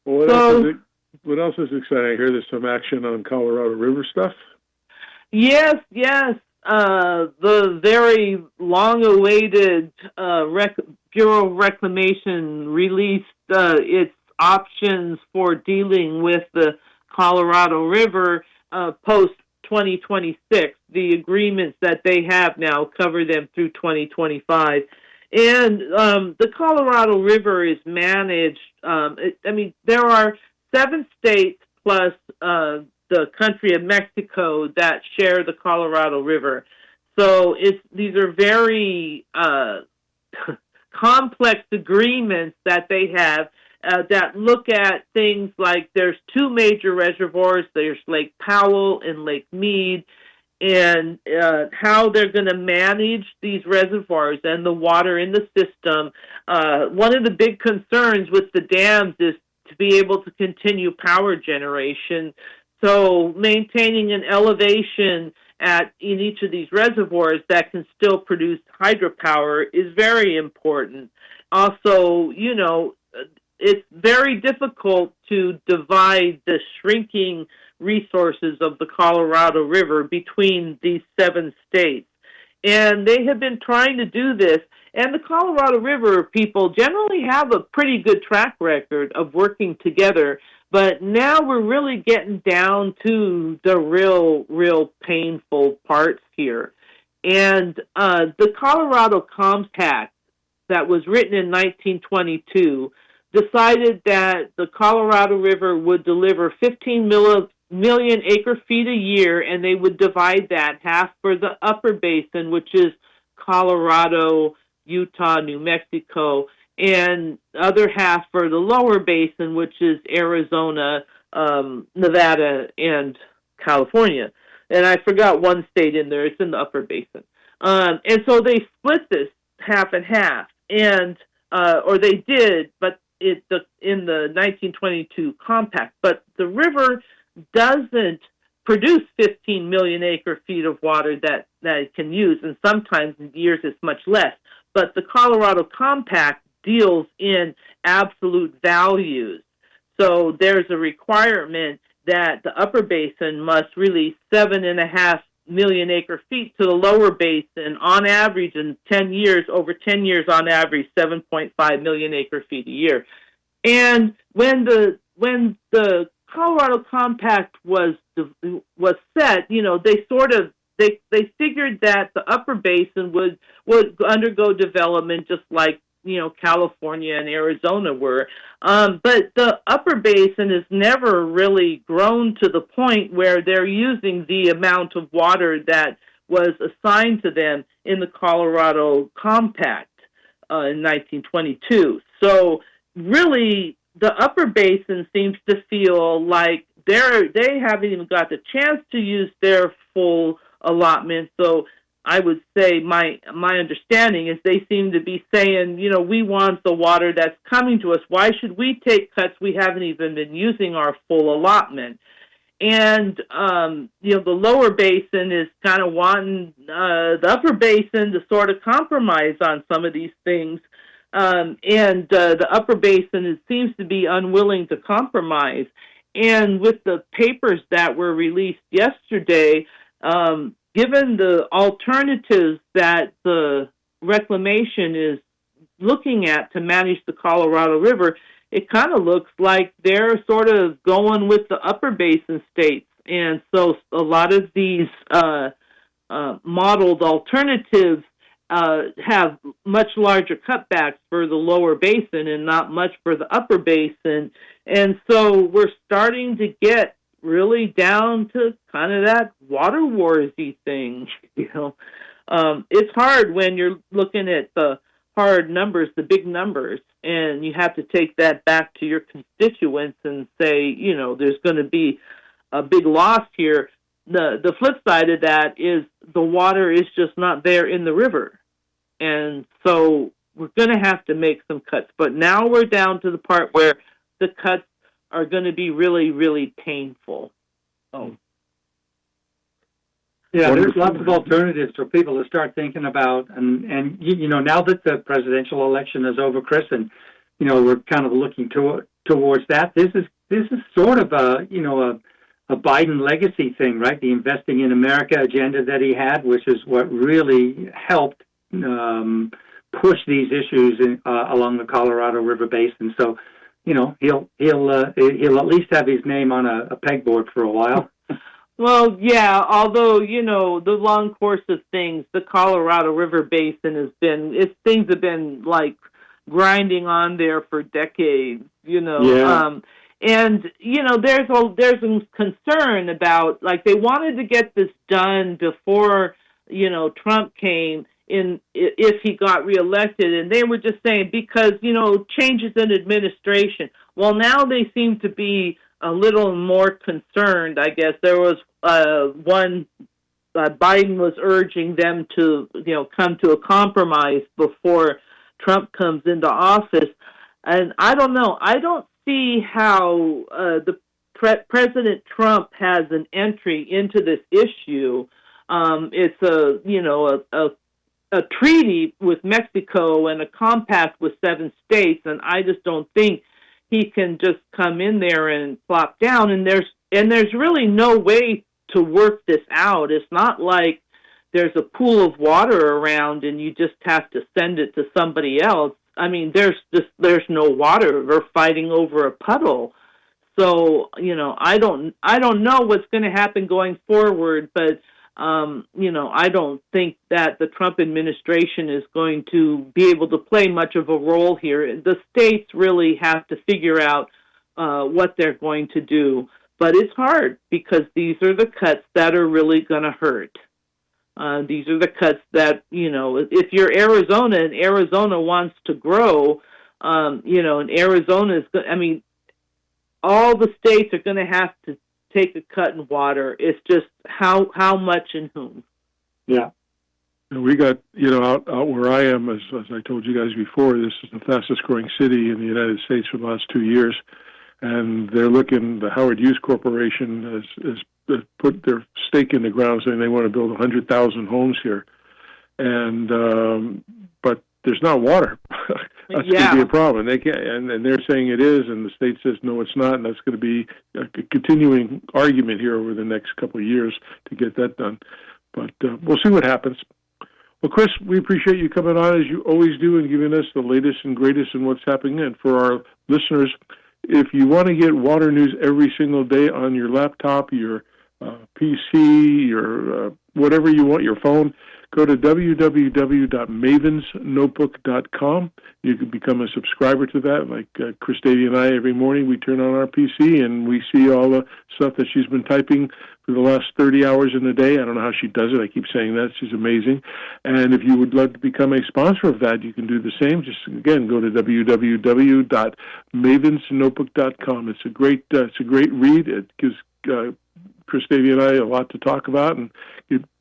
Well, what else is So it? What else is exciting? I hear there's some action on Colorado River stuff. yes, yes. The very long-awaited Bureau of Reclamation released its options for dealing with the Colorado River post 2026. The agreements that they have now cover them through 2025. And the Colorado River is managed. There are 7 states plus the country of Mexico that share the Colorado River. So these are very complex agreements that they have that look at things like there's 2 major reservoirs. There's Lake Powell and Lake Mead, and how they're going to manage these reservoirs and the water in the system. One of the big concerns with the dams is to be able to continue power generation. So maintaining an elevation in each of these reservoirs that can still produce hydropower is very important. Also, it's very difficult to divide the shrinking resources of the Colorado River between these 7 states. And they have been trying to do this. And the Colorado River people generally have a pretty good track record of working together. But now we're really getting down to the real painful parts here. And the Colorado Compact that was written in 1922 decided that the Colorado River would deliver 15 million acre-feet a year, and they would divide that half for the upper basin, which is Colorado, Utah, New Mexico, and the other half for the lower basin, which is Arizona, Nevada, and California. And I forgot one state in there. It's in the upper basin. And so they split this half and half, and or they did, but in the 1922 compact. But the river doesn't produce 15 million acre-feet of water that it can use, and sometimes in years it's much less. But the Colorado Compact deals in absolute values. So there's a requirement that the upper basin must release 7.5 million acre-feet to the lower basin on average in 10 years, over 10 years on average, 7.5 million acre-feet a year. And when the Colorado Compact was set, they figured that the upper basin would undergo development just like California and Arizona were. But the upper basin has never really grown to the point where they're using the amount of water that was assigned to them in the Colorado Compact in 1922. So really, the upper basin seems to feel like they haven't even got the chance to use their full allotment. So I would say my understanding is they seem to be saying, we want the water that's coming to us. Why should we take cuts? We haven't even been using our full allotment. And, the lower basin is kind of wanting the upper basin to sort of compromise on some of these things. And the upper basin seems to be unwilling to compromise. And with the papers that were released yesterday, given the alternatives that the reclamation is looking at to manage the Colorado River, it kind of looks like they're sort of going with the upper basin states. And so a lot of these modeled alternatives have much larger cutbacks for the lower basin and not much for the upper basin. And so we're starting to get really down to kind of that water warsy thing. It's hard when you're looking at the hard numbers, the big numbers, and you have to take that back to your constituents and say, there's going to be a big loss here. The flip side of that is the water is just not there in the river. And so we're going to have to make some cuts. But now we're down to the part where the cuts are going to be really, really painful. Oh. Yeah, there's lots of alternatives for people to start thinking about. And now that the presidential election is over, Chris, and, we're kind of looking towards that. This is sort of a Biden legacy thing, right? The Investing in America agenda that he had, which is what really helped push these issues along the Colorado River basin. So, he'll at least have his name on a pegboard for a while. Well, yeah, although, the long course of things, the Colorado River basin things have been like grinding on there for decades, Yeah. And, there's some concern about, like, they wanted to get this done before, Trump came in, if he got reelected. And they were just saying, because, changes in administration. Well, now they seem to be a little more concerned, I guess. There was Biden was urging them to, come to a compromise before Trump comes into office. And I don't know. I don't see how President Trump has an entry into this issue. It's a treaty with Mexico and a compact with 7 states, and I just don't think he can just come in there and plop down. And there's really no way to work this out. It's not like there's a pool of water around and you just have to send it to somebody else. I mean, there's no water. We're fighting over a puddle. So, I don't know what's going to happen going forward, but, I don't think that the Trump administration is going to be able to play much of a role here. The states really have to figure out what they're going to do. But it's hard because these are the cuts that are really going to hurt. These are the cuts that, if you're Arizona and Arizona wants to grow, and Arizona is, all the states are going to have to take a cut in water. It's just how much and whom. Yeah. And we got, out where I am, as I told you guys before, this is the fastest growing city in the United States for the last 2 years. And they're the Howard Hughes Corporation has put their stake in the ground saying they want to build 100,000 homes here. And, but there's not water. That's going to be a problem. They can't, and they're saying it is, and the state says no, it's not, and that's going to be a continuing argument here over the next couple of years to get that done. But we'll see what happens. Well, Chris, we appreciate you coming on as you always do and giving us the latest and greatest in what's happening. And for our listeners, if you want to get water news every single day on your laptop, your PC, your whatever you want, your phone, go to www.mavensnotebook.com. You can become a subscriber to that. Like Chris Davey and I, every morning we turn on our PC and we see all the stuff that she's been typing for the last 30 hours in a day. I don't know how she does it. I keep saying that. She's amazing. And if you would like to become a sponsor of that, you can do the same. Just, again, go to www.mavensnotebook.com. It's a great read. It gives Chris Davey and I a lot to talk about and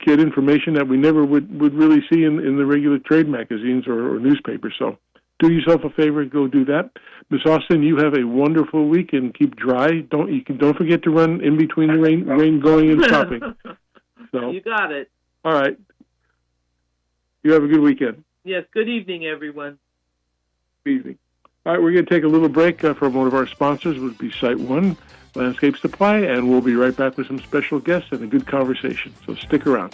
get information that we never would really see in the regular trade magazines or newspapers. So do yourself a favor and go do that. Miss Austin, you have a wonderful week and keep dry. Don't forget to run in between the rain going and stopping. So you got it. All right. You have a good weekend. Yes. Good evening, everyone. Good evening. All right, we're going to take a little break from one of our sponsors, would be Site One Landscape Supply, and we'll be right back with some special guests and a good conversation. So stick around.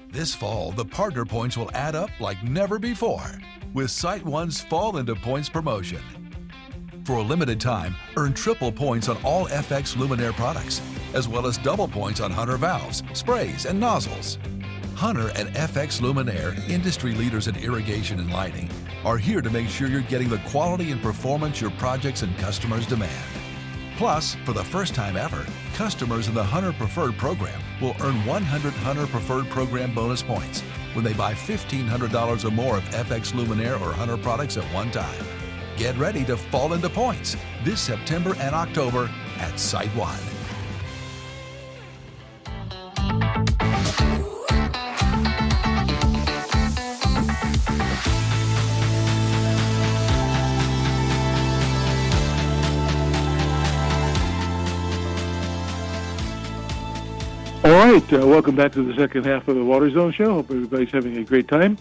This fall, the partner points will add up like never before with Site One's Fall into Points promotion. For a limited time, earn triple points on all FX Luminaire products, as well as double points on Hunter valves, sprays, and nozzles. Hunter and FX Luminaire, industry leaders in irrigation and lighting, are here to make sure you're getting the quality and performance your projects and customers demand. Plus, for the first time ever, customers in the Hunter Preferred program will earn 100 Hunter Preferred program bonus points when they buy $1,500 or more of FX Luminaire or Hunter products at one time. Get ready to fall into points this September and October at Site One. right, welcome back to the second half of the Water Zone Show. Hope everybody's having a great time.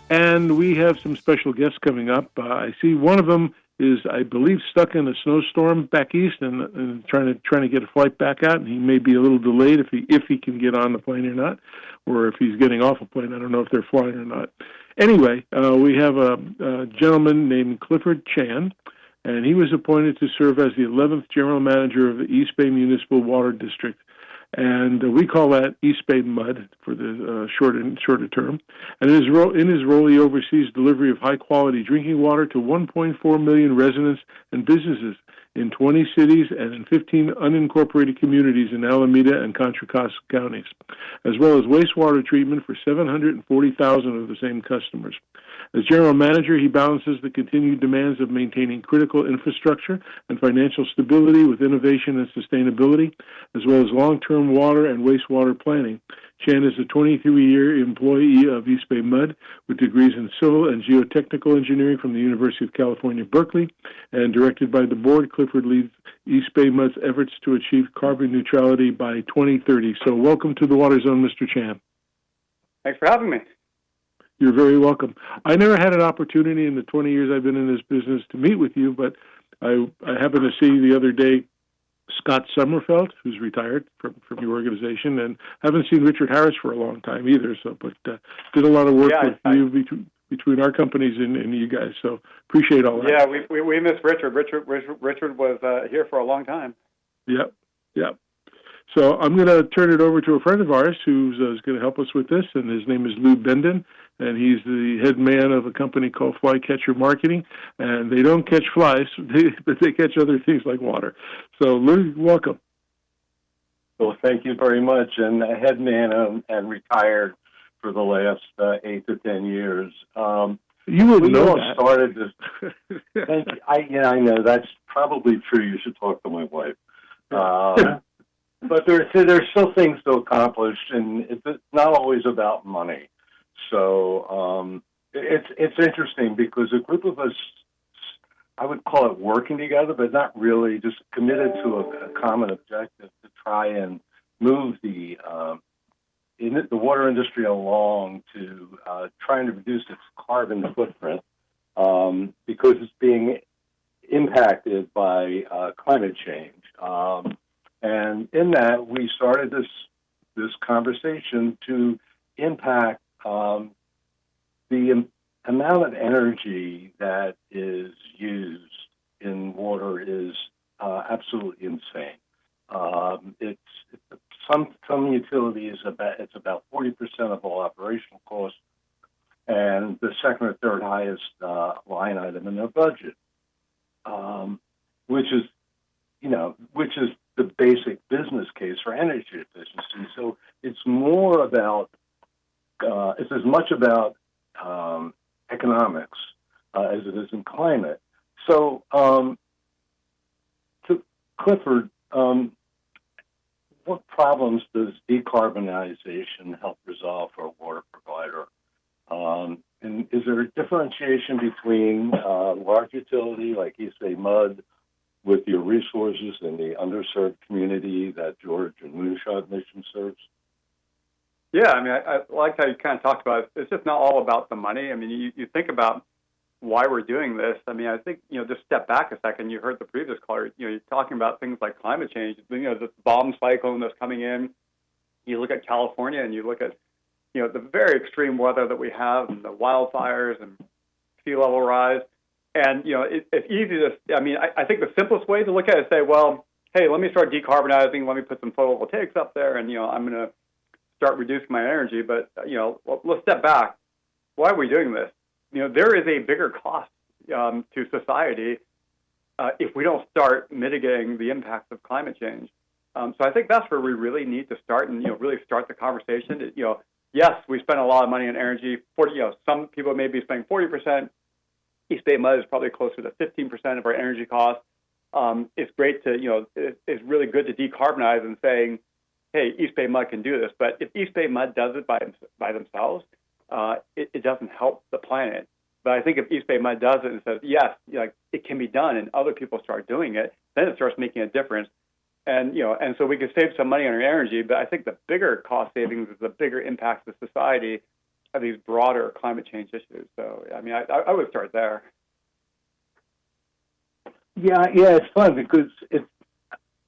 And we have some special guests coming up. I see one of them is, I believe, stuck in a snowstorm back east and trying to get a flight back out. And he may be a little delayed if he can get on the plane or not, or if he's getting off a plane. I don't know if they're flying or not. Anyway, we have a gentleman named Clifford Chan, and he was appointed to serve as the 11th General Manager of the East Bay Municipal Water District. And we call that East Bay MUD for the shorter term. And in his role, he oversees delivery of high-quality drinking water to 1.4 million residents and businesses in 20 cities and in 15 unincorporated communities in Alameda and Contra Costa counties, as well as wastewater treatment for 740,000 of the same customers. As general manager, he balances the continued demands of maintaining critical infrastructure and financial stability with innovation and sustainability, as well as long-term water and wastewater planning. Chan is a 23-year employee of East Bay MUD with degrees in civil and geotechnical engineering from the University of California, Berkeley, and directed by the board. Clifford leads East Bay MUD's efforts to achieve carbon neutrality by 2030. So welcome to the Water Zone, Mr. Chan. Thanks for having me. You're very welcome. I never had an opportunity in the 20 years I've been in this business to meet with you, but I happened to see the other day Scott Sommerfeld, who's retired from your organization, and haven't seen Richard Harris for a long time either. So, but did a lot of work with you between our companies and you guys. So appreciate all that. Yeah, we miss Richard. Richard was here for a long time. Yep. So I'm going to turn it over to a friend of ours who's going to help us with this, and his name is Lou Bendon, and he's the head man of a company called Flycatcher Marketing, and they don't catch flies, but they catch other things like water. So Lou, welcome. Well, thank you very much, and a head man and retired for the last 8 to 10 years. You would know that. Started this. Thank you. I know that's probably true. You should talk to my wife. But there's still things to accomplish, and it's not always about money. So it's interesting because a group of us, I would call it working together, but not really, just committed to a common objective to try and move the water industry along to trying to reduce its carbon footprint because it's being impacted by climate change. And in that, we started this conversation to impact the amount of energy that is used in water is absolutely insane. It's some utilities it's about 40% of all operational costs, and the second or third highest line item in their budget, which is the basic business case for energy efficiency. So it's more about, it's as much about economics as it is in climate. So to Clifford, what problems does decarbonization help resolve for a water provider? And is there a differentiation between large utility like East Bay MUD with your resources in the underserved community that George and Moonshot Mission serves? Yeah, I mean, I like how you kind of talked about it. It's just not all about the money. I mean, you think about why we're doing this. I mean, I think, just step back a second. You heard the previous caller, you're talking about things like climate change, the bomb cyclone that's coming in. You look at California and you look at, the very extreme weather that we have and the wildfires and sea level rise. And, it's easy to, I think the simplest way to look at it is say, well, hey, let me start decarbonizing. Let me put some photovoltaics up there and, I'm going to start reducing my energy. But, let's step back. Why are we doing this? There is a bigger cost to society if we don't start mitigating the impacts of climate change. So I think that's where we really need to start and, really start the conversation. Yes, we spend a lot of money on energy. Some people may be spending 40%. East Bay MUD is probably closer to 15% of our energy costs. It's great to, it's really good to decarbonize and saying, hey, East Bay MUD can do this. But if East Bay MUD does it by themselves, it doesn't help the planet. But I think if East Bay MUD does it and says, yes, it can be done, and other people start doing it, then it starts making a difference. And so we could save some money on our energy, but I think the bigger cost savings is the bigger impact to society of these broader climate change issues. So, I mean, I would start there. Yeah, it's fun because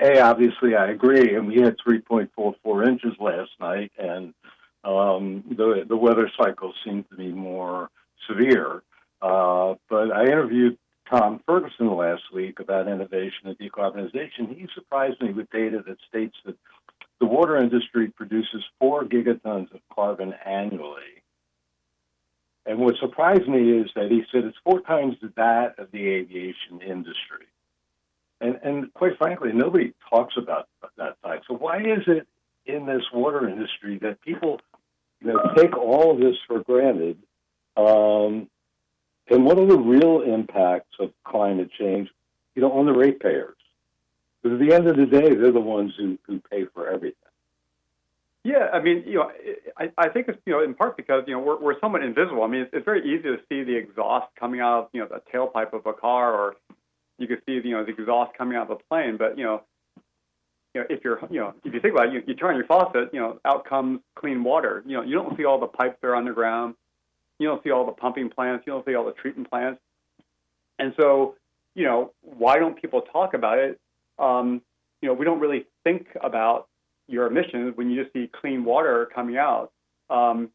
obviously I agree, and we had 3.44 inches last night, and the weather cycle seemed to be more severe. But I interviewed Tom Ferguson last week about innovation and decarbonization. He surprised me with data that states that the water industry produces 4 gigatons of carbon annually. And what surprised me is that he said it's 4 times that of the aviation industry. And quite frankly, nobody talks about that fact. So why is it in this water industry that people take all of this for granted? And what are the real impacts of climate change, on the ratepayers? Because at the end of the day, they're the ones who pay for everything. Yeah, I mean, I think it's, in part because, we're somewhat invisible. I mean, it's very easy to see the exhaust coming out of, the tailpipe of a car, or you can see, the exhaust coming out of a plane. But, if you think about it, you turn your faucet, out comes clean water. You don't see all the pipes that are underground. You don't see all the pumping plants. You don't see all the treatment plants. And so, why don't people talk about it? We don't really think about your emissions when you just see clean water coming out. But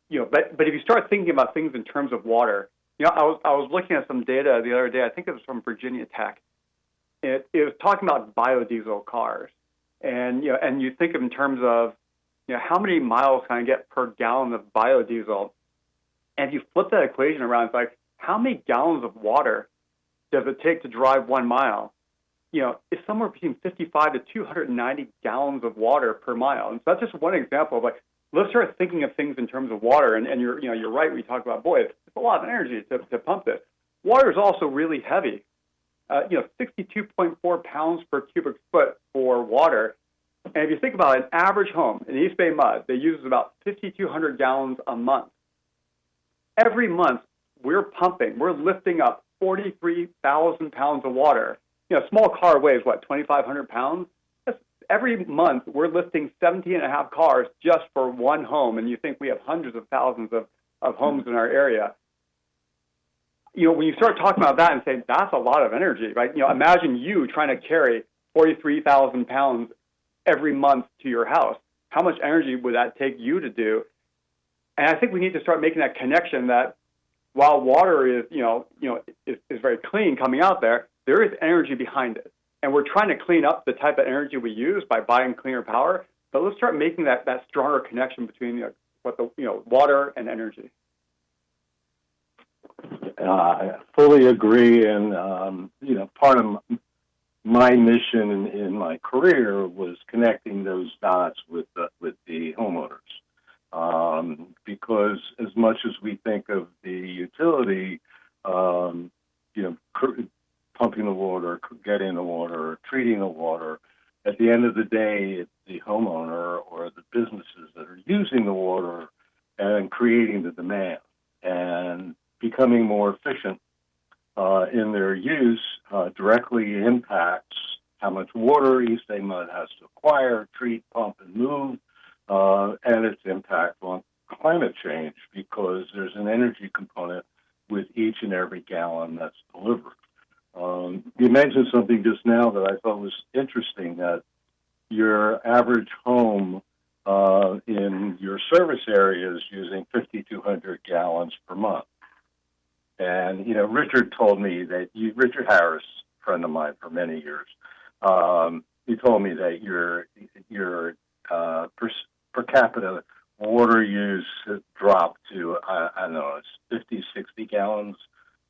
if you start thinking about things in terms of water, I was looking at some data the other day. I think it was from Virginia Tech. It was talking about biodiesel cars, and you think of in terms of how many miles can I get per gallon of biodiesel, and if you flip that equation around, it's like how many gallons of water does it take to drive 1 mile? It's somewhere between 55 to 290 gallons of water per mile. And so that's just one example of let's start thinking of things in terms of water. And you're right when you talk about, it's a lot of energy to pump this. Water is also really heavy. 62.4 pounds per cubic foot for water. And if you think about an average home in East Bay Mud, they use about 5,200 gallons a month. Every month, we're lifting up 43,000 pounds of water. A small car weighs, 2,500 pounds? Every month, we're lifting 17 and a half cars just for one home, and you think we have hundreds of thousands of homes in our area. When you start talking about that and say, that's a lot of energy, right? Imagine you trying to carry 43,000 pounds every month to your house. How much energy would that take you to do? And I think we need to start making that connection that while water is, is very clean coming out there is energy behind it. And we're trying to clean up the type of energy we use by buying cleaner power. But let's start making that stronger connection between water and energy. I fully agree. And, part of my mission in my career was connecting those dots with the homeowners. Because as much as we think of the utility, pumping the water, getting the water, treating the water, at the end of the day, it's the homeowner or the businesses that are using the water and creating the demand and becoming more efficient in their use directly impacts how much water East Bay Mud has to acquire, treat, pump, and move, and its impact on climate change, because there's an energy component with each and every gallon that's delivered. You mentioned something just now that I thought was interesting, that your average home in your service area is using 5,200 gallons per month. And, Richard told me that Richard Harris, a friend of mine for many years, he told me that your per capita water use has dropped to, I don't know, it's 50, 60 gallons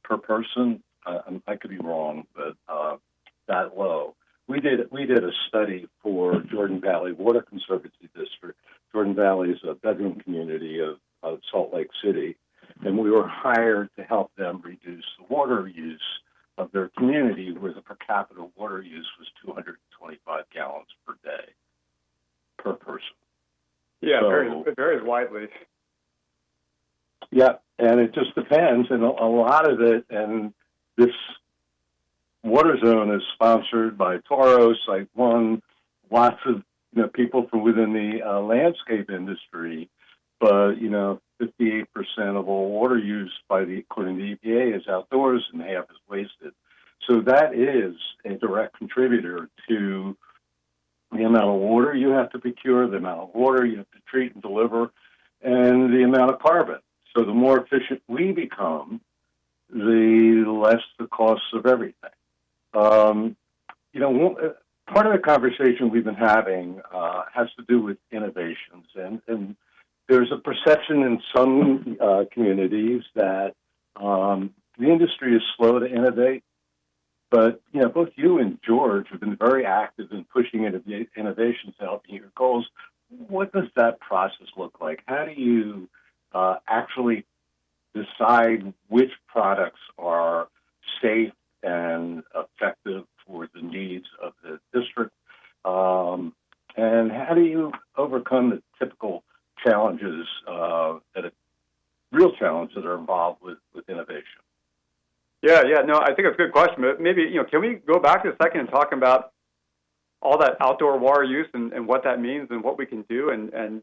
per person. I could be wrong, but that low. We did a study for Jordan Valley Water Conservancy District. Jordan Valley is a bedroom community of Salt Lake City, and we were hired to help them reduce the water use of their community, where the per capita water use was 225 gallons per day per person. Yeah, it varies widely. Yeah, and it just depends, and a lot of it, and this Water Zone is sponsored by Toro, Site One, lots of people from within the landscape industry. But 58% of all water use according to the EPA is outdoors, and half is wasted. So that is a direct contributor to the amount of water you have to procure, the amount of water you have to treat and deliver, and the amount of carbon. So the more efficient we become, the less the costs of everything. Part of the conversation we've been having has to do with innovations, and there's a perception in some communities that the industry is slow to innovate. But both you and George have been very active in pushing innovations to help meet your goals. What does that process look like? How do you actually decide which products are safe and effective for the needs of the district? And how do you overcome the typical challenges, real challenges that are involved with innovation? Yeah, no, I think it's a good question, but maybe, can we go back a second and talk about all that outdoor water use and what that means and what we can do and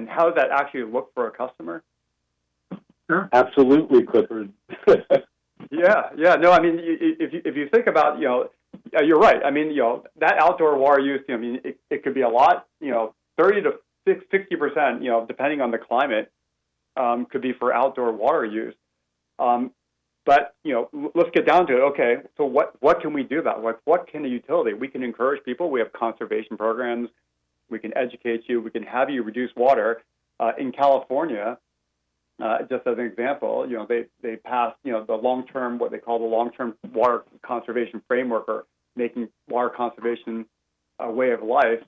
how does that actually look for a customer? Sure. Absolutely, Clifford. Yeah, no, I mean, if you think about, you're right. I mean, that outdoor water use, it could be a lot, 30 to 60%, depending on the climate, could be for outdoor water use. But, let's get down to it. Okay, so what can we do about it? Like, what can a utility? We can encourage people. We have conservation programs. We can educate you. We can have you reduce water. In California, just as an example, they passed, the long-term, what they call the long-term water conservation framework, or making water conservation a way of life.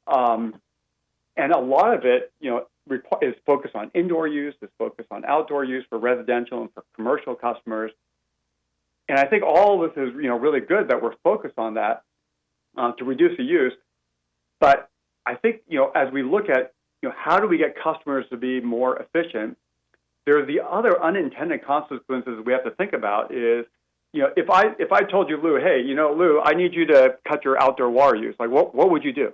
And a lot of it, is focused on indoor use, is focused on outdoor use for residential and for commercial customers. And I think all of this is, really good that we're focused on that to reduce the use. But I think, as we look at, how do we get customers to be more efficient, there's the other unintended consequences we have to think about is, if I told you, Lou, hey, Lou, I need you to cut your outdoor water use, like what would you do?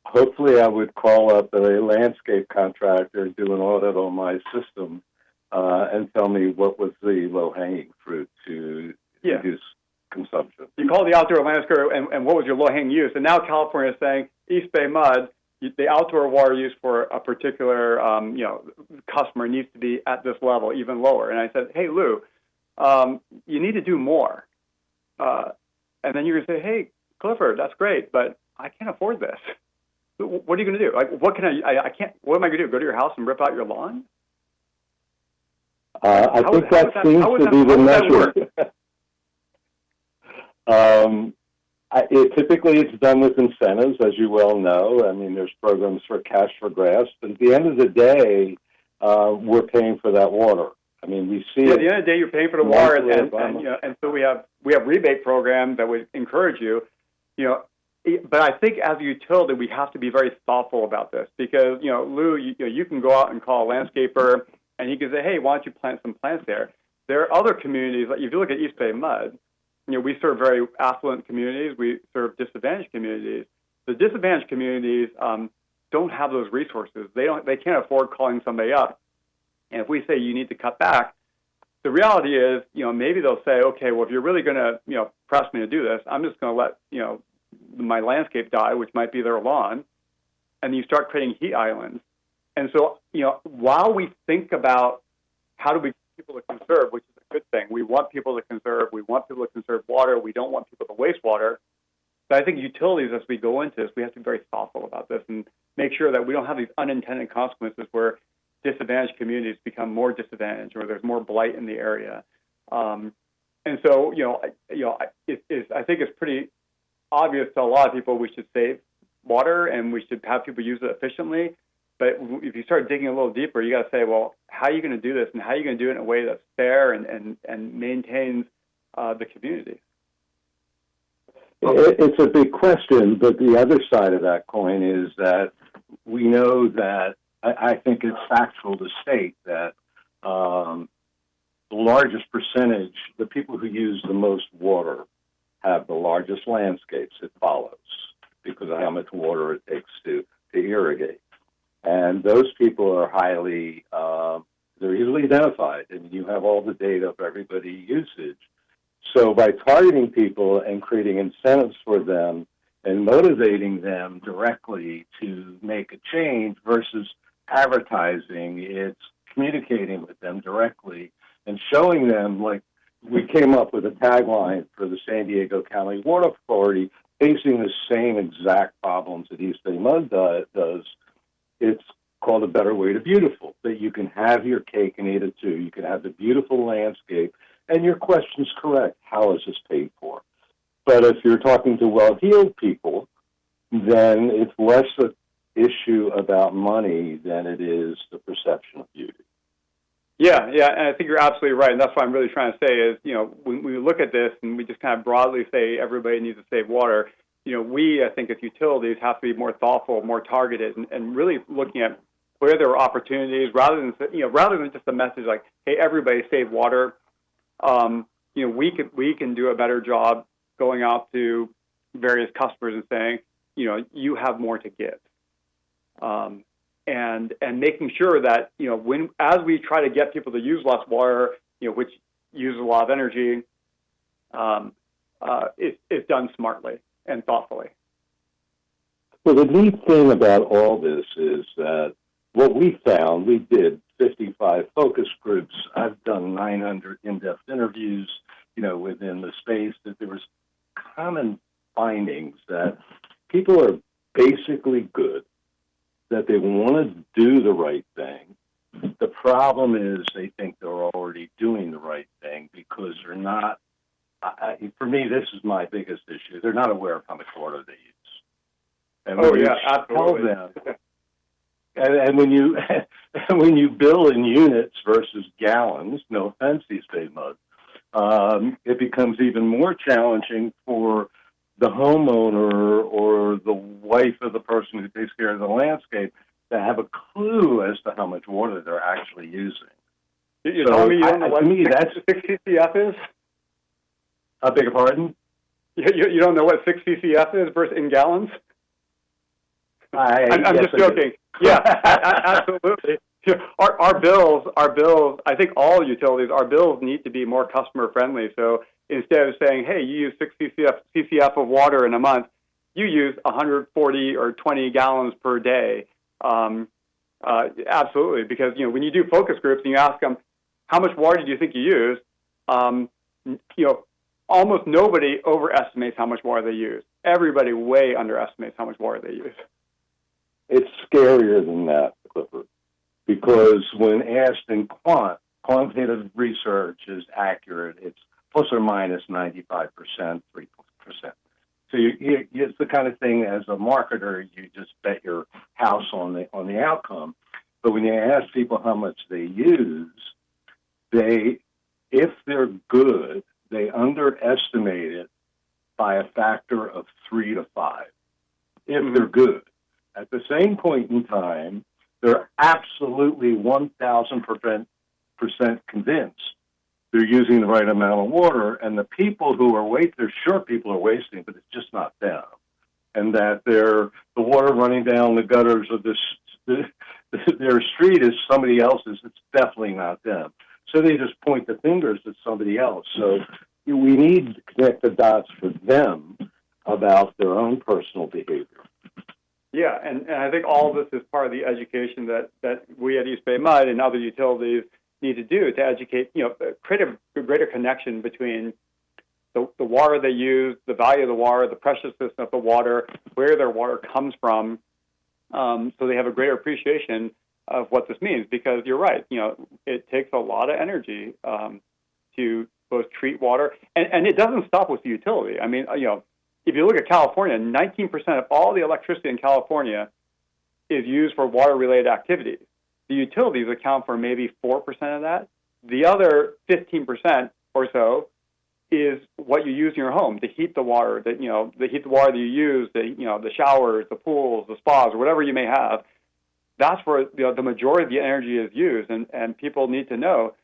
Hopefully I would call up a landscape contractor and do an audit on my system and tell me what was the low-hanging fruit to reduce consumption. You call the outdoor landscaper and what was your low-hanging use? And now California is saying East Bay mud, the outdoor water use for a particular customer needs to be at this level, even lower. And I said, hey, Lou, you need to do more. And then you're going to say, hey, Clifford, that's great, but I can't afford this. What are you going to do? Like, what can I can't, what am I going to do? Go to your house and rip out your lawn? I think that seems to be the measure. Typically, it's done with incentives, as you well know. I mean, there's programs for cash for grass, but at the end of the day, we're paying for that water. I mean, we see. At the end of the day, you're paying for the water, and so we have rebate programs that would encourage you. But I think as a utility, we have to be very thoughtful about this because, Lou, you can go out and call a landscaper and he can say, hey, why don't you plant some plants there? There are other communities, like if you look at East Bay Mud, we serve very affluent communities. We serve disadvantaged communities. The disadvantaged communities don't have those resources. They can't afford calling somebody up. And if we say you need to cut back, the reality is, maybe they'll say, okay, well, if you're really going to, press me to do this, I'm just going to let, my landscape die, which might be their lawn, and you start creating heat islands. And so, while we think about how do we get people to conserve, which is a good thing, we want people to conserve, we want people to conserve water, we don't want people to waste water. But I think utilities, as we go into this, we have to be very thoughtful about this and make sure that we don't have these unintended consequences where disadvantaged communities become more disadvantaged or there's more blight in the area. And so, I think it's pretty obvious to a lot of people we should save water and we should have people use it efficiently. But if you start digging a little deeper, you got to say, well, how are you going to do this, and how are you going to do it in a way that's fair and maintains the community? It's a big question, but the other side of that coin is that we know that I think it's factual to state that the largest percentage, the people who use the most water have the largest landscapes. It follows because of how much water it takes to irrigate. And those people are highly, they're easily identified, and you have all the data of everybody's usage. So by targeting people and creating incentives for them and motivating them directly to make a change versus advertising, it's communicating with them directly and showing them, like we came up with a tagline for the San Diego County Water Authority facing the same exact problems that East Bay Mud does. It's called A Better Way to Beautiful, that you can have your cake and eat it too. You can have the beautiful landscape, and your question's correct. How is this paid for? But if you're talking to well-heeled people, then it's less an issue about money than it is the perception of beauty. Yeah, and I think you're absolutely right, and that's what I'm really trying to say is, when we look at this and we just kind of broadly say everybody needs to save water, we, I think, as utilities have to be more thoughtful, more targeted, and really looking at where there are opportunities rather than just a message like, hey, everybody save water. We can do a better job going out to various customers and saying, you have more to give. And making sure that, as we try to get people to use less water, which uses a lot of energy, it's done smartly and thoughtfully. Well, the neat thing about all this is that what we found, we did 55 focus groups. I've done 900 in-depth interviews, within the space, that there was common findings that people are basically good, that they want to do the right thing. The problem is they think they're already doing the right thing because they're not. For me, this is my biggest issue. They're not aware of how much water they use. And absolutely. And when you when you bill in units versus gallons, no offense, East Bay Mud, it becomes even more challenging for the homeowner or the wife of the person who takes care of the landscape to have a clue as to how much water they're actually using. You're telling me you don't know what 6 CCF is? I beg your pardon? You don't know what 6 CCF is versus in gallons? I'm just joking. Yeah, absolutely. Our bills, I think all utilities, our bills need to be more customer friendly. So instead of saying, hey, you use 6 CCF of water in a month, you use 140 or 20 gallons per day. Absolutely, because when you do focus groups and you ask them, how much water do you think you use? Almost nobody overestimates how much water they use. Everybody way underestimates how much water they use. It's scarier than that, Clifford, because when asked in quantitative research is accurate. It's plus or minus 95%, 3%. So it's the kind of thing as a marketer, you just bet your house on the outcome. But when you ask people how much they use, if they're good, they underestimate it by a factor of 3 to 5. If they're good. At the same point in time, they're absolutely 1,000% convinced they're using the right amount of water, and the people who are they're sure people are wasting, but it's just not them. And that the water running down the gutters of their street is somebody else's. It's definitely not them. So they just point the fingers at somebody else. So we need to connect the dots for them about their own personal behavior. Yeah, and I think all of this is part of the education that we at East Bay Mud and other utilities need to do to educate, create a greater connection between the water they use, the value of the water, the preciousness of the water, where their water comes from, so they have a greater appreciation of what this means. Because you're right, it takes a lot of energy to both treat water, and it doesn't stop with the utility. I mean, if you look at California, 19% of all the electricity in California is used for water-related activities. The utilities account for maybe 4% of that. The other 15% or so is what you use in your home to heat the water. The heat the water that you use, the showers, the pools, the spas, or whatever you may have. That's where the majority of the energy is used, and people need to know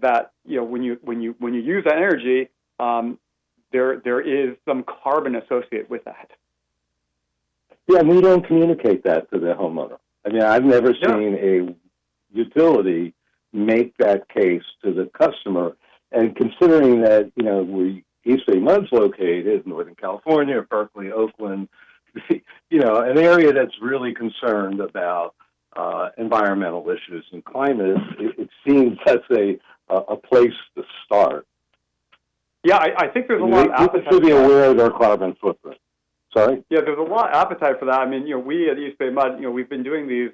that when you use that energy, there is some carbon associated with that. Yeah, and we don't communicate that to the homeowner. I mean, I've never seen a utility make that case to the customer. And considering that, where East Bay Mud's located, Northern California, Berkeley, Oakland, an area that's really concerned about environmental issues and climate, it seems that's a place to start. Yeah, I think there's a lot of appetite. People should be aware of their carbon footprint. Sorry? Yeah, there's a lot of appetite for that. I mean, we at East Bay Mud, we've been doing these,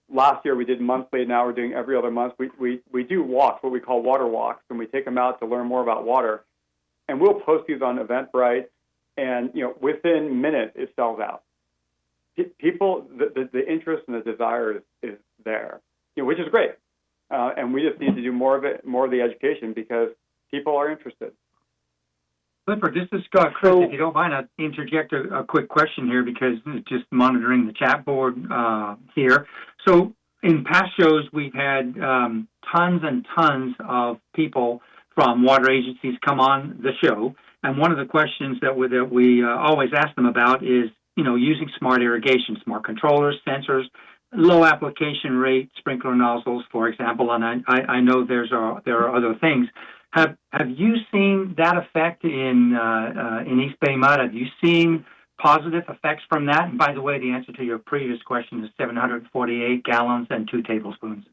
last year we did monthly, now we're doing every other month. We do walks, what we call water walks, and we take them out to learn more about water. And we'll post these on Eventbrite, and, within minutes it sells out. People, the interest and the desire is there, which is great. And we just need to do more of it, more of the education, because people are interested. Clifford, this is Chris. If you don't mind, I'll interject a quick question here, because just monitoring the chat board here. So in past shows, we've had tons and tons of people from water agencies come on the show. And one of the questions that we always ask them about is, using smart irrigation, smart controllers, sensors, low application rate sprinkler nozzles, for example. And I know there are other things. Have you seen that effect in East Bay Mud? Have you seen positive effects from that? And by the way, the answer to your previous question is 748 gallons and 2 tablespoons.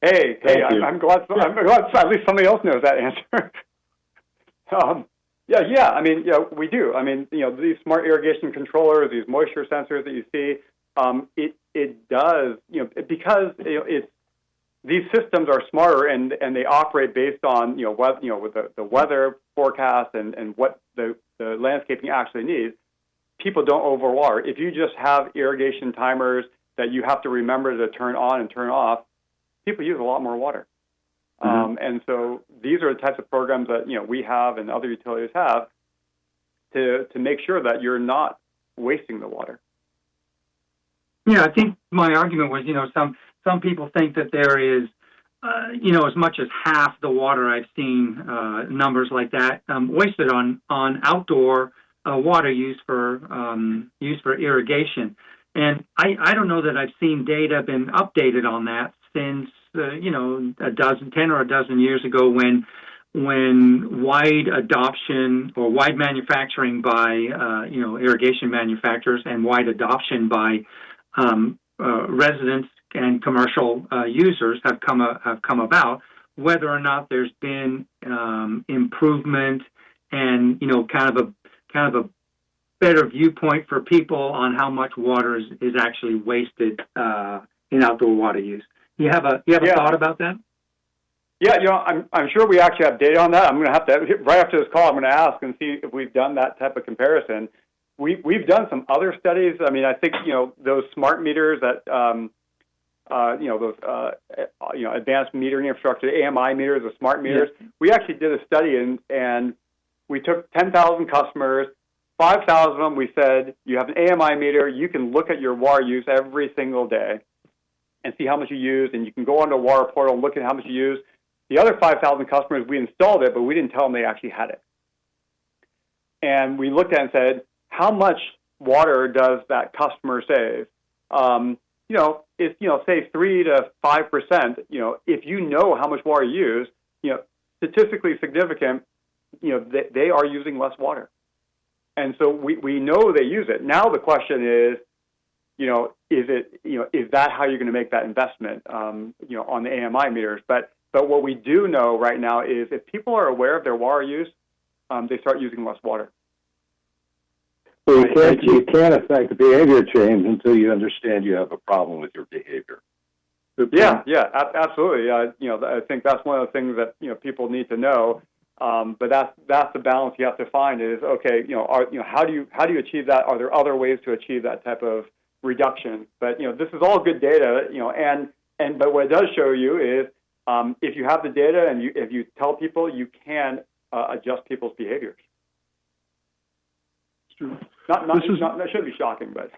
Hey, I'm glad at least somebody else knows that answer. Yeah. I mean, we do. I mean, these smart irrigation controllers, these moisture sensors that you see, it does, because it's. These systems are smarter, and they operate based on with the weather forecast and what the landscaping actually needs. People don't overwater. If you just have irrigation timers that you have to remember to turn on and turn off, people use a lot more water. Mm-hmm. And so these are the types of programs that we have and other utilities have to make sure that you're not wasting the water. Yeah, I think my argument was, some people think that there is, as much as half the water I've seen, numbers like that, wasted on outdoor water used for irrigation. And I don't know that I've seen data been updated on that since, 10 or a dozen years ago, when wide adoption or wide manufacturing by, irrigation manufacturers and wide adoption by residents and commercial users have come about, whether or not there's been improvement and kind of a better viewpoint for people on how much water is actually wasted in outdoor water use. You have a thought about that? Yeah, I'm sure we actually have data on that. I'm going to have to, right after this call, I'm going to ask and see if we've done that type of comparison. We've done some other studies. I mean, I think those smart meters that those advanced metering infrastructure, AMI meters, or smart meters. Yeah. We actually did a study and we took 10,000 customers, 5,000 of them. We said, you have an AMI meter. You can look at your water use every single day and see how much you use, and you can go onto a water portal and look at how much you use. The other 5,000 customers, we installed it, but we didn't tell them they actually had it. And we looked at it and said, how much water does that customer save? It's, say 3 to 5%, if you know how much water you use, statistically significant, they are using less water. And so we know they use it. Now the question is, is that how you're going to make that investment, on the AMI meters? But what we do know right now is if people are aware of their water use, they start using less water. Well, you can't affect behavior change until you understand you have a problem with your behavior. Yeah, absolutely. I think that's one of the things that people need to know. But that's the balance you have to find. Is okay. How do you achieve that? Are there other ways to achieve that type of reduction? But this is all good data. But what it does show you is if you have the data and if you tell people, you can adjust people's behaviors. It's true. That shouldn't be shocking, but.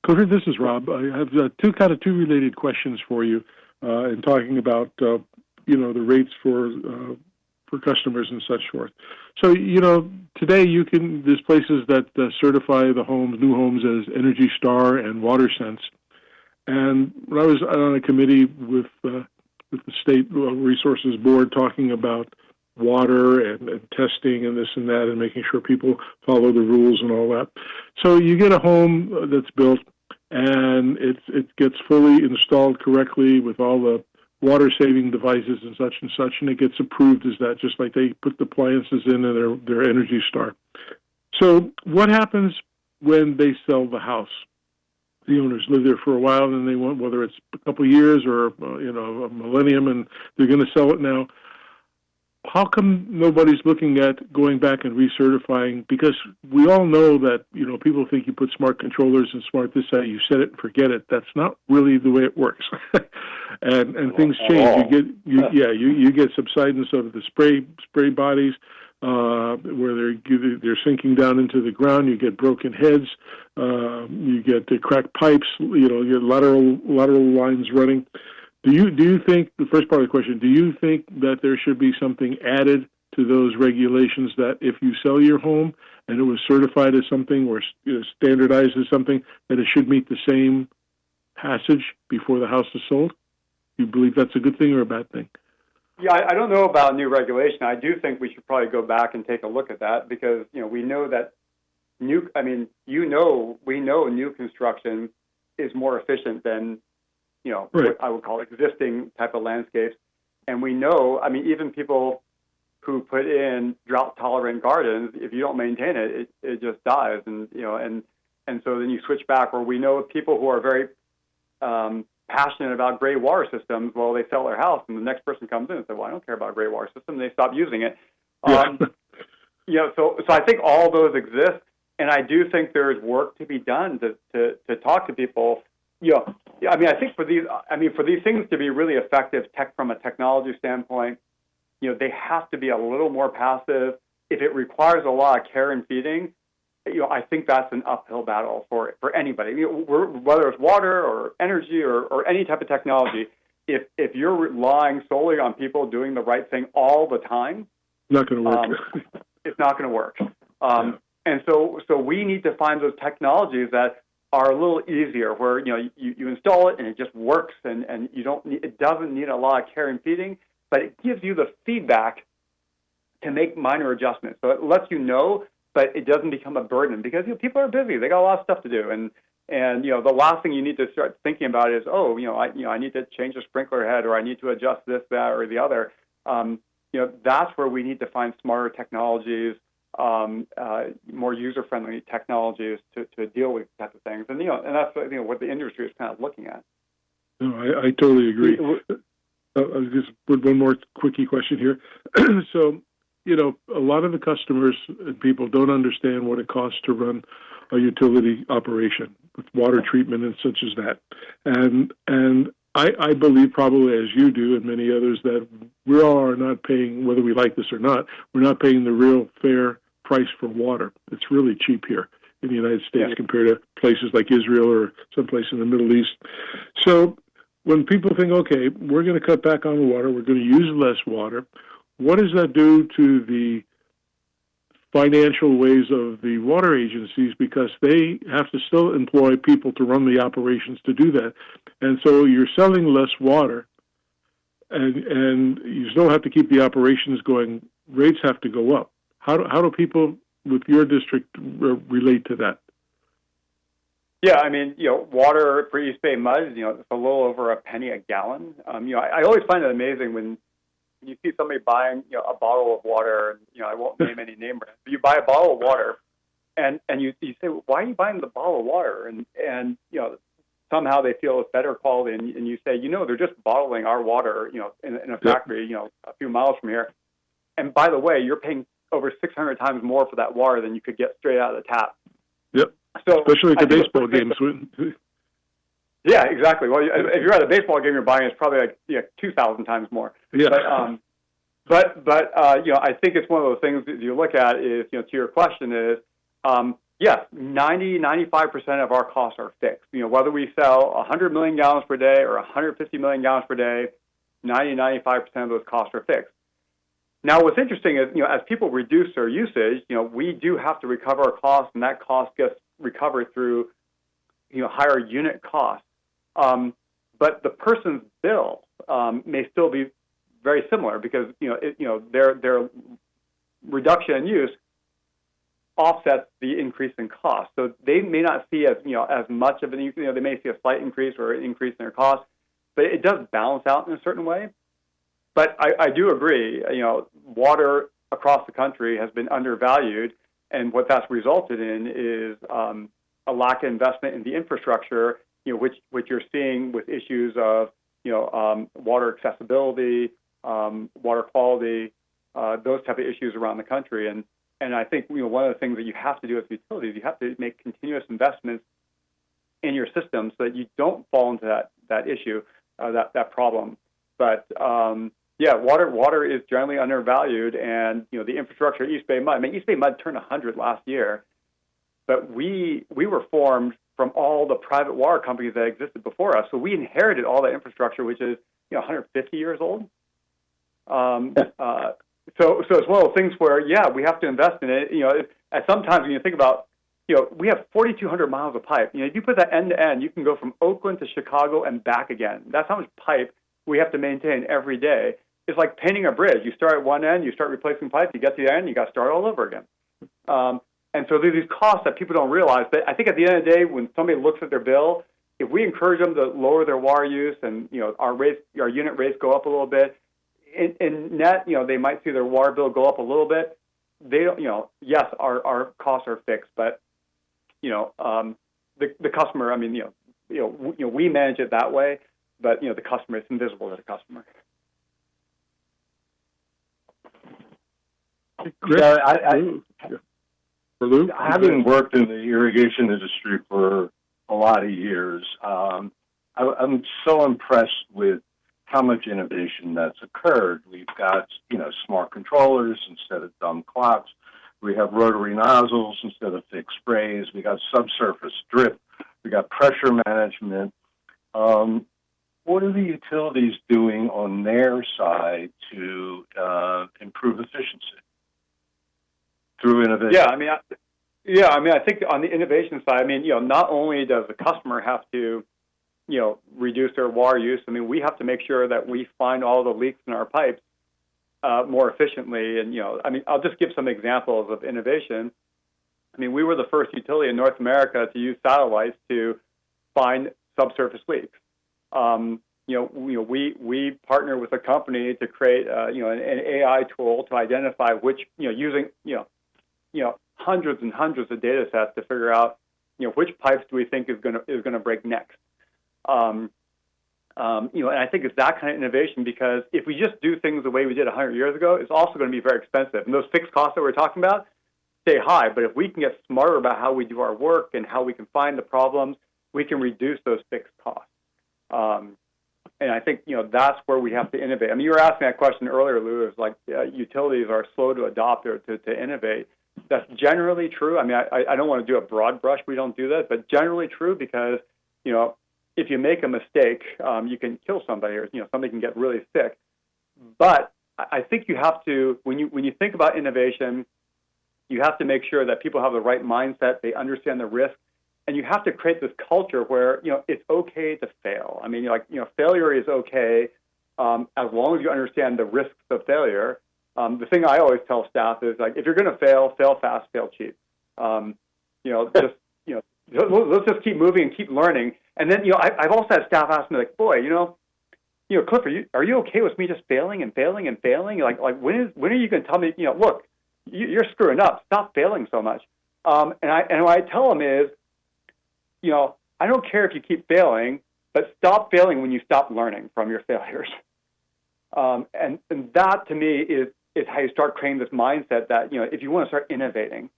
Clifford, this is Rob. I have two related questions for you in talking about the rates for customers and such forth. So, today there's places that certify the new homes as Energy Star and WaterSense. And when I was on a committee with the State Resources Board talking about water and testing and this and that and making sure people follow the rules and all that. So you get a home that's built and it gets fully installed correctly with all the water-saving devices and such, and it gets approved as that, just like they put the appliances in their Energy Star. So what happens when they sell the house? The owners live there for a while, and they want, whether it's a couple of years or a millennium, and they're going to sell it now. How come nobody's looking at going back and recertifying? Because we all know that people think you put smart controllers and smart this, that, you set it and forget it. That's not really the way it works, and things change. You get subsidence of the spray bodies where they're sinking down into the ground. You get broken heads. You get the cracked pipes. You get lateral lines running. Do you think, the first part of the question, do you think that there should be something added to those regulations that if you sell your home and it was certified as something or standardized as something, that it should meet the same passage before the house is sold? Do you believe that's a good thing or a bad thing? Yeah, I don't know about new regulation. I do think we should probably go back and take a look at that because, we know that we know new construction is more efficient than right. What I would call existing type of landscapes. And we know, even people who put in drought-tolerant gardens, if you don't maintain it, it just dies. And so then you switch back. Or we know people who are very passionate about gray water systems. Well, they sell their house, and the next person comes in and says, well, I don't care about gray water system. And they stop using it. So I think all those exist. And I do think there's work to be done to talk to people. I think for these things to be really effective from a technology standpoint, they have to be a little more passive. If it requires a lot of care and feeding, I think that's an uphill battle for anybody. Whether it's water or energy or any type of technology, if you're relying solely on people doing the right thing all the time, not going to work. It's not going to work. And so we need to find those technologies that are a little easier, where you install it and it just works, and it doesn't need a lot of care and feeding, but it gives you the feedback to make minor adjustments. So it lets you know, but it doesn't become a burden because people are busy. They got a lot of stuff to do, and the last thing you need to start thinking about is I need to change the sprinkler head, or I need to adjust this, that, or the other. That's where we need to find smarter technologies. More user-friendly technologies to deal with types of things, and that's what the industry is kind of looking at. No, I totally agree. Just put one more quickie question here. So, a lot of the customers and people don't understand what it costs to run a utility operation with water treatment and such as that, and I believe, probably as you do and many others, that we all are not paying, whether we like this or not, we're not paying the real fair price for water. It's really cheap here in the United States compared to places like Israel or someplace in the Middle East. So when people think, okay, we're going to cut back on the water, we're going to use less water, what does that do to the financial ways of the water agencies? Because they have to still employ people to run the operations to do that. And so you're selling less water, and you still have to keep the operations going. Rates have to go up. How do people with your district relate to that? Yeah, water for East Bay Mud is, it's a little over a penny a gallon. I always find it amazing when you see somebody buying, a bottle of water, and, I won't name any name brands, but you buy a bottle of water, and you say, well, why are you buying the bottle of water? And somehow they feel it's better quality, and you say, they're just bottling our water, in a factory, a few miles from here. And by the way, you're paying over 600 times more for that water than you could get straight out of the tap. Yep. So especially at the baseball games. Yeah, exactly. Well, if you're at a baseball game, you're buying it's probably like 2,000 times more. Yeah. But I think it's one of those things that you look at is, to your question is, yes, 95% of our costs are fixed. Whether we sell 100 million gallons per day or 150 million gallons per day, 95% of those costs are fixed. Now, what's interesting is, as people reduce their usage, we do have to recover our costs, and that cost gets recovered through, higher unit costs. But the person's bill may still be very similar because, their reduction in use offsets the increase in cost. So they may not see as much of an, they may see a slight increase or an increase in their cost, but it does balance out in a certain way. But I do agree, water across the country has been undervalued, and what that's resulted in is a lack of investment in the infrastructure, which you're seeing with issues of, water accessibility, water quality, those type of issues around the country. And I think, one of the things that you have to do as utilities, you have to make continuous investments in your system so that you don't fall into that issue, that problem. But water is generally undervalued, and the infrastructure at East Bay Mud. I mean, East Bay Mud turned 100 last year, but we were formed from all the private water companies that existed before us. So we inherited all that infrastructure, which is 150 years old. So it's one of those things where we have to invest in it. At sometimes when you think about we have 4,200 miles of pipe. If you put that end to end, you can go from Oakland to Chicago and back again. That's how much pipe we have to maintain every day. It's like painting a bridge. You start at one end, you start replacing pipe, you get to the end, you got to start all over again. And so there's these costs that people don't realize. But I think at the end of the day, when somebody looks at their bill, if we encourage them to lower their water use and our unit rates go up a little bit, in net, they might see their water bill go up a little bit. They don't, yes, our costs are fixed, but the customer. I mean, we manage it that way, but the customer is invisible to the customer. Having worked in the irrigation industry for a lot of years, I'm so impressed with how much innovation that's occurred. We've got, smart controllers instead of dumb clocks. We have rotary nozzles instead of fixed sprays. We got subsurface drip. We got pressure management. What are the utilities doing on their side to improve efficiency through innovation? I think on the innovation side, not only does the customer have to, reduce their water use. We have to make sure that we find all the leaks in our pipes more efficiently. And, I'll just give some examples of innovation. We were the first utility in North America to use satellites to find subsurface leaks. We partner with a company to create, an AI tool to identify which, using, hundreds and hundreds of data sets to figure out, which pipes do we think is going to break next. And I think it's that kind of innovation, because if we just do things the way we did 100 years ago, it's also going to be very expensive. And those fixed costs that we're talking about stay high. But if we can get smarter about how we do our work and how we can find the problems, we can reduce those fixed costs. And I think, that's where we have to innovate. You were asking that question earlier, Lou. It's like utilities are slow to adopt or to innovate. That's generally true. I don't want to do a broad brush. We don't do that. But generally true, because, if you make a mistake, you can kill somebody, or somebody can get really sick. But I think you have to, when you think about innovation, you have to make sure that people have the right mindset, they understand the risk, and you have to create this culture where it's okay to fail. Failure is okay as long as you understand the risks of failure. The thing I always tell staff is, like, if you're going to fail fast, fail cheap. Let's just keep moving and keep learning. And then, I've also had staff ask me, like, boy, Cliff, are you okay with me just failing and failing and failing? Like when are you going to tell me, look, you're screwing up. Stop failing so much. And what I tell them is, I don't care if you keep failing, but stop failing when you stop learning from your failures. And that, to me, is how you start creating this mindset that, if you want to start innovating,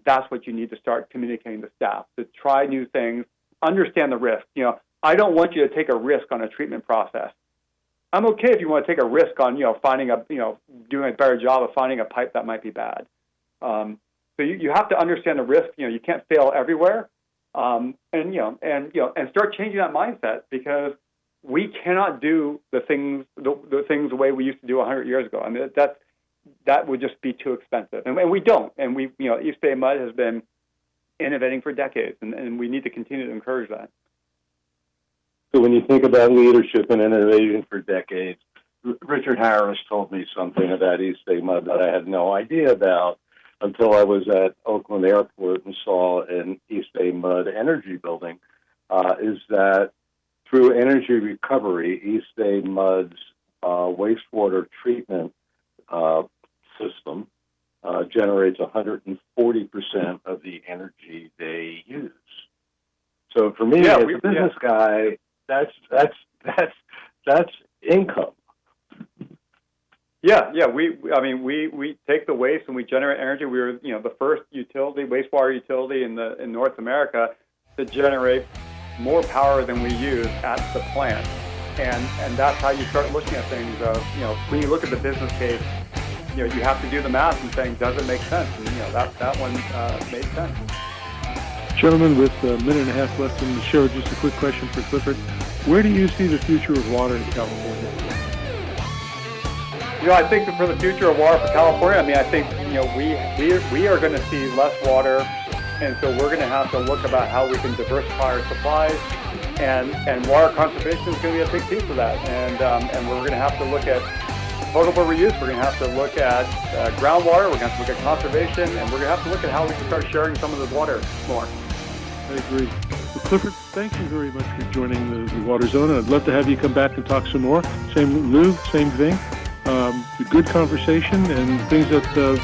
that's what you need to start communicating to staff, to try new things, understand the risk. I don't want you to take a risk on a treatment process. I'm okay if you want to take a risk on, finding doing a better job of finding a pipe that might be bad. So you have to understand the risk. You can't fail everywhere. And start changing that mindset, because, we cannot do the things the way we used to do 100 years ago. I mean, that would just be too expensive, and we don't. And East Bay Mud has been innovating for decades, and we need to continue to encourage that. So when you think about leadership and innovation for decades, Richard Harris told me something about East Bay Mud that I had no idea about until I was at Oakland Airport and saw an East Bay Mud energy building, is that through energy recovery, East Bay Mud's wastewater treatment system generates 140% of the energy they use. So for me, as a business guy, that's income. Yeah. We take the waste and we generate energy. We were, the first wastewater utility in North America to generate more power than we use at the plant. And that's how you start looking at things. When you look at the business case, you have to do the math and saying, does it make sense? And that one made sense. Gentlemen, with a minute and a half left in the show, just a quick question for Clifford. Where do you see the future of water in California? I think that for the future of water for California, I think we are going to see less water, and so we're going to have to look about how we can diversify our supplies, and water conservation is going to be a big piece of that, and we're going to have to look at potable reuse. We're going to have to look at groundwater. We're going to have to look at conservation, and we're going to have to look at how we can start sharing some of the water more. I agree. Well, Clifford, thank you very much for joining the Water Zone. I'd love to have you come back and talk some more. Same, Lou, same thing. A good conversation and things that the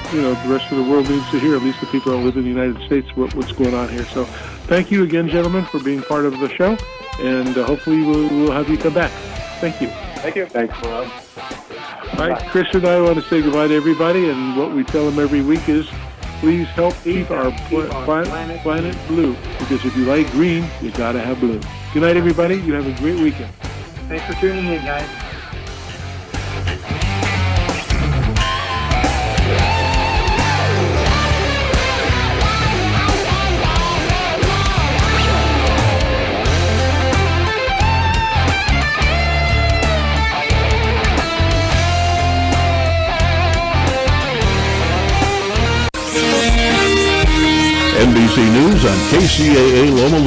rest of the world needs to hear, at least the people that live in the United States, what's going on here. So thank you again, gentlemen, for being part of the show, and hopefully we'll have you come back. Thank you. Thank you. Thanks, Rob. All right, Chris and I want to say goodbye to everybody, and what we tell them every week is please help keep our planet blue, because if you like green, you got to have blue. Good night, everybody. You have a great weekend. Thanks for tuning in, guys. NBC News on KCAA Loma